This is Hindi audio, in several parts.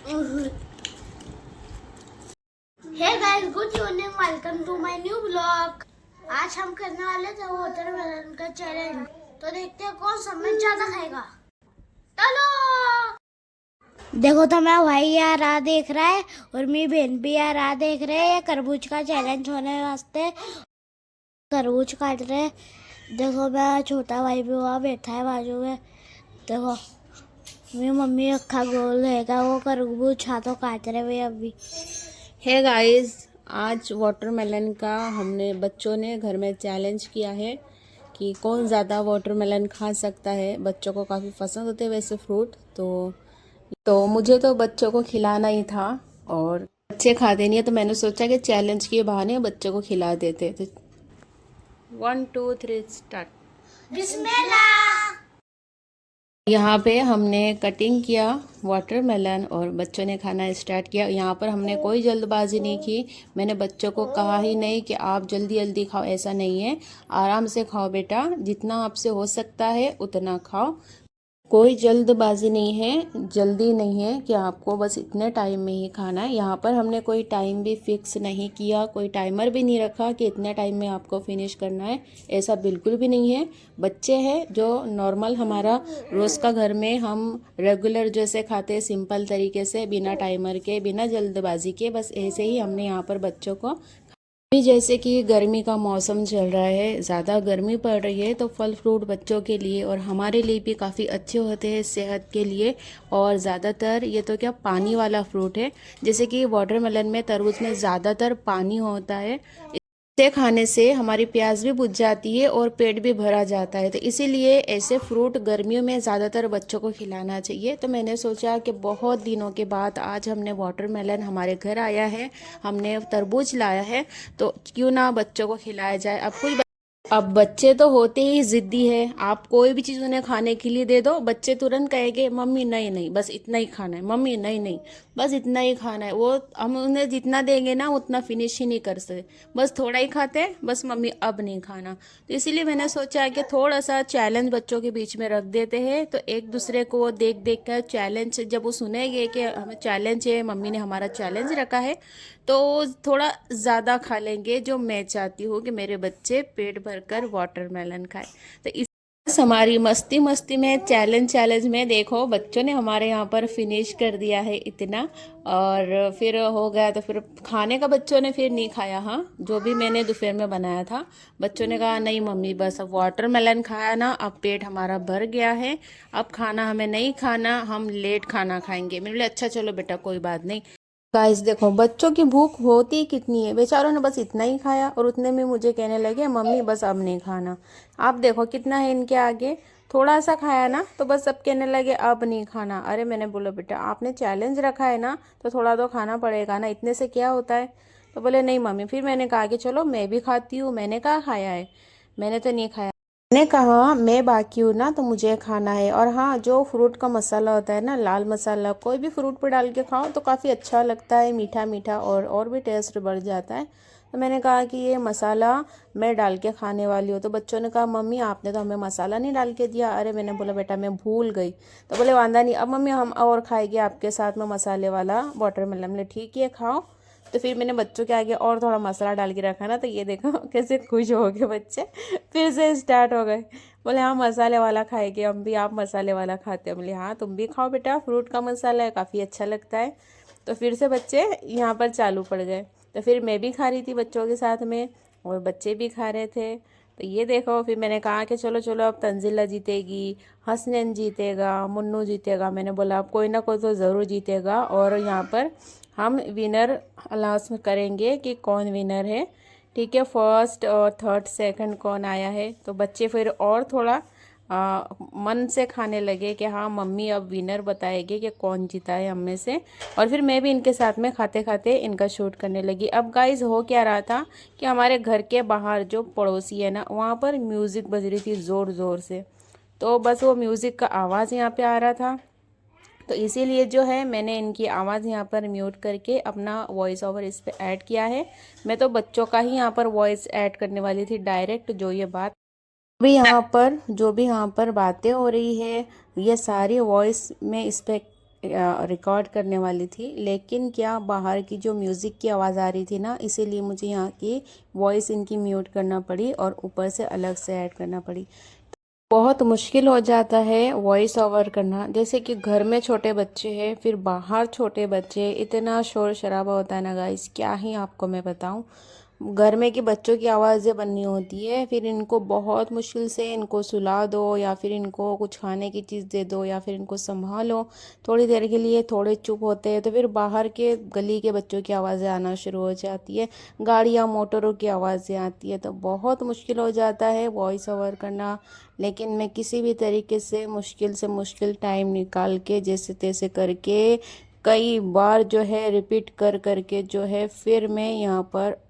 Hey guys, good evening, welcome to my new blog. आज हम करने वाले थे वाटरमेलन का चैलेंज। तो देखते हैं कौन सबसे ज्यादा खाएगा। चलो। देखो तो मैं भाई यार राह देख रहा है और मेरी बहन भी यार राह देख रहे हैं। ये तरबूज का चैलेंज होने वास्ते तरबूज काट रहे हैं। देखो मैं छोटा भाई भी वहाँ बैठा है बाजू में। देखो मेरी मम्मी अक्खा गोल रहेगा, वो तरबूज हाथों काट रहे हुए अभी। है गाइस, आज वाटरमेलन का हमने बच्चों ने घर में चैलेंज किया है कि कौन ज़्यादा वाटरमेलन खा सकता है। बच्चों को काफ़ी पसंद होते हैं वैसे फ्रूट, तो मुझे तो बच्चों को खिलाना ही था और बच्चे खाते नहीं है, तो मैंने सोचा कि चैलेंज के बहाने बच्चों को खिला देते। तो 1 2 3 स्टार्ट। बिस्मिल्लाह। यहाँ पे हमने कटिंग किया वाटरमेलन और बच्चों ने खाना स्टार्ट किया। यहाँ पर हमने कोई जल्दबाजी नहीं की। मैंने बच्चों को कहा ही नहीं कि आप जल्दी जल्दी खाओ, ऐसा नहीं है। आराम से खाओ बेटा, जितना आपसे हो सकता है उतना खाओ। कोई जल्दबाजी नहीं है, जल्दी नहीं है कि आपको बस इतने टाइम में ही खाना है। यहाँ पर हमने कोई टाइम भी फिक्स नहीं किया, कोई टाइमर भी नहीं रखा कि इतने टाइम में आपको फिनिश करना है, ऐसा बिल्कुल भी नहीं है। बच्चे हैं जो नॉर्मल हमारा रोज़ का घर में हम रेगुलर जैसे खाते हैं, सिंपल तरीके से, बिना टाइमर के, बिना जल्दबाजी के, बस ऐसे ही हमने यहाँ पर बच्चों को। अभी जैसे कि गर्मी का मौसम चल रहा है, ज़्यादा गर्मी पड़ रही है, तो फल फ्रूट बच्चों के लिए और हमारे लिए भी काफ़ी अच्छे होते हैं सेहत के लिए। और ज़्यादातर ये तो क्या पानी वाला फ्रूट है, जैसे कि वाटरमेलन में, तरबूज में ज़्यादातर पानी होता है। इसे खाने से हमारी प्यास भी बुझ जाती है और पेट भी भरा जाता है, तो इसीलिए ऐसे फ्रूट गर्मियों में ज़्यादातर बच्चों को खिलाना चाहिए। तो मैंने सोचा कि बहुत दिनों के बाद आज हमने वाटरमेलन हमारे घर आया है, हमने तरबूज लाया है, तो क्यों ना बच्चों को खिलाया जाए। अब बच्चे तो होते ही जिद्दी है। आप कोई भी चीज़ उन्हें खाने के लिए दे दो, बच्चे तुरंत कहेंगे मम्मी नहीं नहीं बस इतना ही खाना है, मम्मी नहीं नहीं बस इतना ही खाना है। वो हम उन्हें जितना देंगे ना उतना फिनिश ही नहीं कर सकते, बस थोड़ा ही खाते हैं, बस मम्मी अब नहीं खाना। तो इसीलिए मैंने सोचा कि थोड़ा सा चैलेंज बच्चों के बीच में रख देते हैं, तो एक दूसरे को वो देख देख कर चैलेंज, जब वो सुनेंगे कि हमें चैलेंज है, मम्मी ने हमारा चैलेंज रखा है, तो थोड़ा ज़्यादा खा लेंगे, जो मैं चाहती हूँ कि मेरे बच्चे पेट भरकर वाटरमेलन खाए। तो इस हमारी मस्ती मस्ती में, चैलेंज चैलेंज में देखो बच्चों ने हमारे यहाँ पर फिनिश कर दिया है इतना। और फिर हो गया, तो फिर खाने का बच्चों ने फिर नहीं खाया। हाँ, जो भी मैंने दोपहर में बनाया था, बच्चों ने कहा नहीं मम्मी बस अब वाटरमेलन खाया ना, अब पेट हमारा भर गया है, अब खाना हमें नहीं खाना, हम लेट खाना खाएंगे। मैंने बोले अच्छा चलो बेटा कोई बात नहीं। गाइस देखो बच्चों की भूख होती कितनी है, बेचारों ने बस इतना ही खाया और उतने में मुझे कहने लगे मम्मी बस अब नहीं खाना। आप देखो कितना है इनके आगे, थोड़ा सा खाया ना तो बस अब कहने लगे अब नहीं खाना। अरे मैंने बोला बेटा आपने चैलेंज रखा है ना, तो थोड़ा तो खाना पड़ेगा ना, इतने से क्या होता है। तो बोले नहीं मम्मी। फिर मैंने कहा कि चलो मैं भी खाती हूँ। मैंने कहा खाया है, मैंने तो नहीं खाया। मैंने कहा मैं बाकी हूँ ना, तो मुझे खाना है। और हाँ, जो फ्रूट का मसाला होता है ना, लाल मसाला, कोई भी फ्रूट पर डाल के खाओ तो काफ़ी अच्छा लगता है, मीठा मीठा, और भी टेस्ट बढ़ जाता है। तो मैंने कहा कि ये मसाला मैं डाल के खाने वाली हूँ। तो बच्चों ने कहा मम्मी आपने तो हमें मसाला नहीं डाल के दिया। अरे मैंने बोला बेटा मैं भूल गई। तो बोले वांदा नहीं, अब मम्मी हम और खाएंगे आपके साथ में मसाले वाला वाटरमेलन। बोले ठीक है खाओ। तो फिर मैंने बच्चों के आगे और थोड़ा मसाला डाल के रखा ना, तो ये देखो कैसे खुश हो गए बच्चे, फिर से स्टार्ट हो गए। बोले हाँ मसाले वाला खाएंगे हम भी, आप मसाले वाला खाते हैं। बोले हाँ तुम भी खाओ बेटा, फ्रूट का मसाला है, काफ़ी अच्छा लगता है। तो फिर से बच्चे यहाँ पर चालू पड़ गए। तो फिर मैं भी खा रही थी बच्चों के साथ में और बच्चे भी खा रहे थे। तो ये देखो फिर मैंने कहा कि चलो चलो अब तंजिला जीतेगी, हसनैन जीतेगा, मुन्नू जीतेगा। मैंने बोला अब कोई ना कोई तो ज़रूर जीतेगा, और यहाँ पर हम विनर अनाउंस करेंगे कि कौन विनर है। ठीक है, फर्स्ट और थर्ड सेकंड कौन आया है। तो बच्चे फिर और थोड़ा मन से खाने लगे कि हाँ मम्मी अब विनर बताएगी कि कौन जीता है हम में से। और फिर मैं भी इनके साथ में खाते खाते इनका शूट करने लगी। अब गाइस हो क्या रहा था कि हमारे घर के बाहर जो पड़ोसी है ना, वहाँ पर म्यूज़िक बज रही थी ज़ोर ज़ोर से। तो बस वो म्यूज़िक का आवाज़ यहाँ पे आ रहा था, तो इसीलिए जो है मैंने इनकी आवाज़ यहाँ पर म्यूट करके अपना वॉइस ओवर इस पर ऐड किया है। मैं तो बच्चों का ही यहाँ पर वॉइस ऐड करने वाली थी डायरेक्ट। जो भी यहाँ पर बातें हो रही है, ये सारी वॉइस में इस पर रिकॉर्ड करने वाली थी, लेकिन क्या बाहर की जो म्यूज़िक की आवाज़ आ रही थी ना, इसीलिए मुझे यहाँ की वॉइस इनकी म्यूट करना पड़ी और ऊपर से अलग से ऐड करना पड़ी। बहुत मुश्किल हो जाता है वॉइस ओवर करना, जैसे कि घर में छोटे बच्चे हैं, फिर बाहर छोटे बच्चे, इतना शोर शराबा होता है ना गाइस, क्या ही आपको मैं बताऊं। घर में के बच्चों की आवाज़ें बननी होती है, फिर इनको बहुत मुश्किल से इनको सुला दो या फिर इनको कुछ खाने की चीज़ दे दो या फिर इनको संभालो थोड़ी देर के लिए, थोड़े चुप होते हैं तो फिर बाहर के गली के बच्चों की आवाज़ें आना शुरू हो जाती है, गाड़ियाँ मोटरों की आवाज़ें आती है, तो बहुत मुश्किल हो जाता है वॉइस ओवर करना। लेकिन मैं किसी भी तरीके से मुश्किल टाइम निकाल के जैसे तैसे करके कई बार जो है रिपीट कर करके जो है फिर मैं यहाँ पर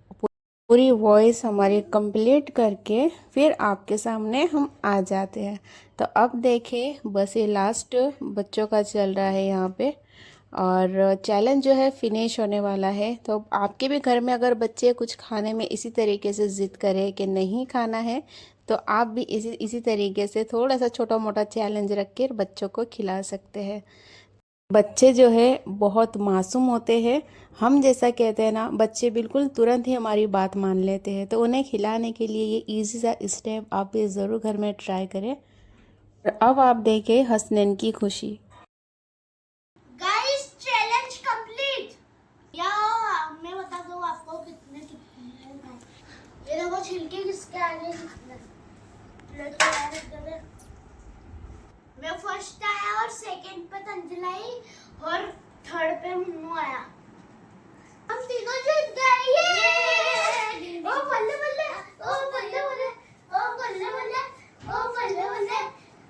पूरी वॉइस हमारी कंप्लीट करके फिर आपके सामने हम आ जाते हैं। तो अब देखें, बस ये लास्ट बच्चों का चल रहा है यहाँ पे और चैलेंज जो है फिनिश होने वाला है। तो आपके भी घर में अगर बच्चे कुछ खाने में इसी तरीके से ज़िद करें कि नहीं खाना है, तो आप भी इसी तरीके से थोड़ा सा छोटा मोटा चैलेंज रख के बच्चों को खिला सकते हैं। बच्चे जो है बहुत मासूम होते हैं, हम जैसा कहते हैं ना, बच्चे बिल्कुल तुरंत ही हमारी बात मान लेते हैं। तो उन्हें खिलाने के लिए ये इजी सा स्टेप आप भी ज़रूर घर में ट्राई करें। और अब आप देखें हसनैन की खुशी। Guys challenge complete. या मैं बता दूं आपको कितने कितने ये देखो छिलके किसके आगे कितने प्लेट पे ऐड कर दे। मैं फर्स्ट आया और सेकंड पे तंजिला आई और थर्ड पे मुन्नू आया। हम तीनों जीत गए। ये ओ बल्ले बल्ले ओ बल्ले बल्ले ओ बल्ले बल्ले ओ बल्ले बल्ले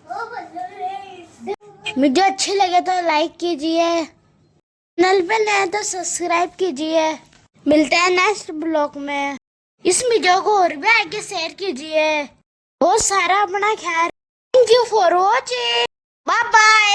ओ बल्ले बल्ले। वीडियो अच्छे लगे तो लाइक कीजिए, चैनल पे नए तो सब्सक्राइब कीजिए। मिलते हैं नेक्स्ट ब्लॉग में। इस वीडियो को और भी आगे शेयर कीजिए। बहुत सारा अपना ख्याल। Thank you for watching. Bye bye.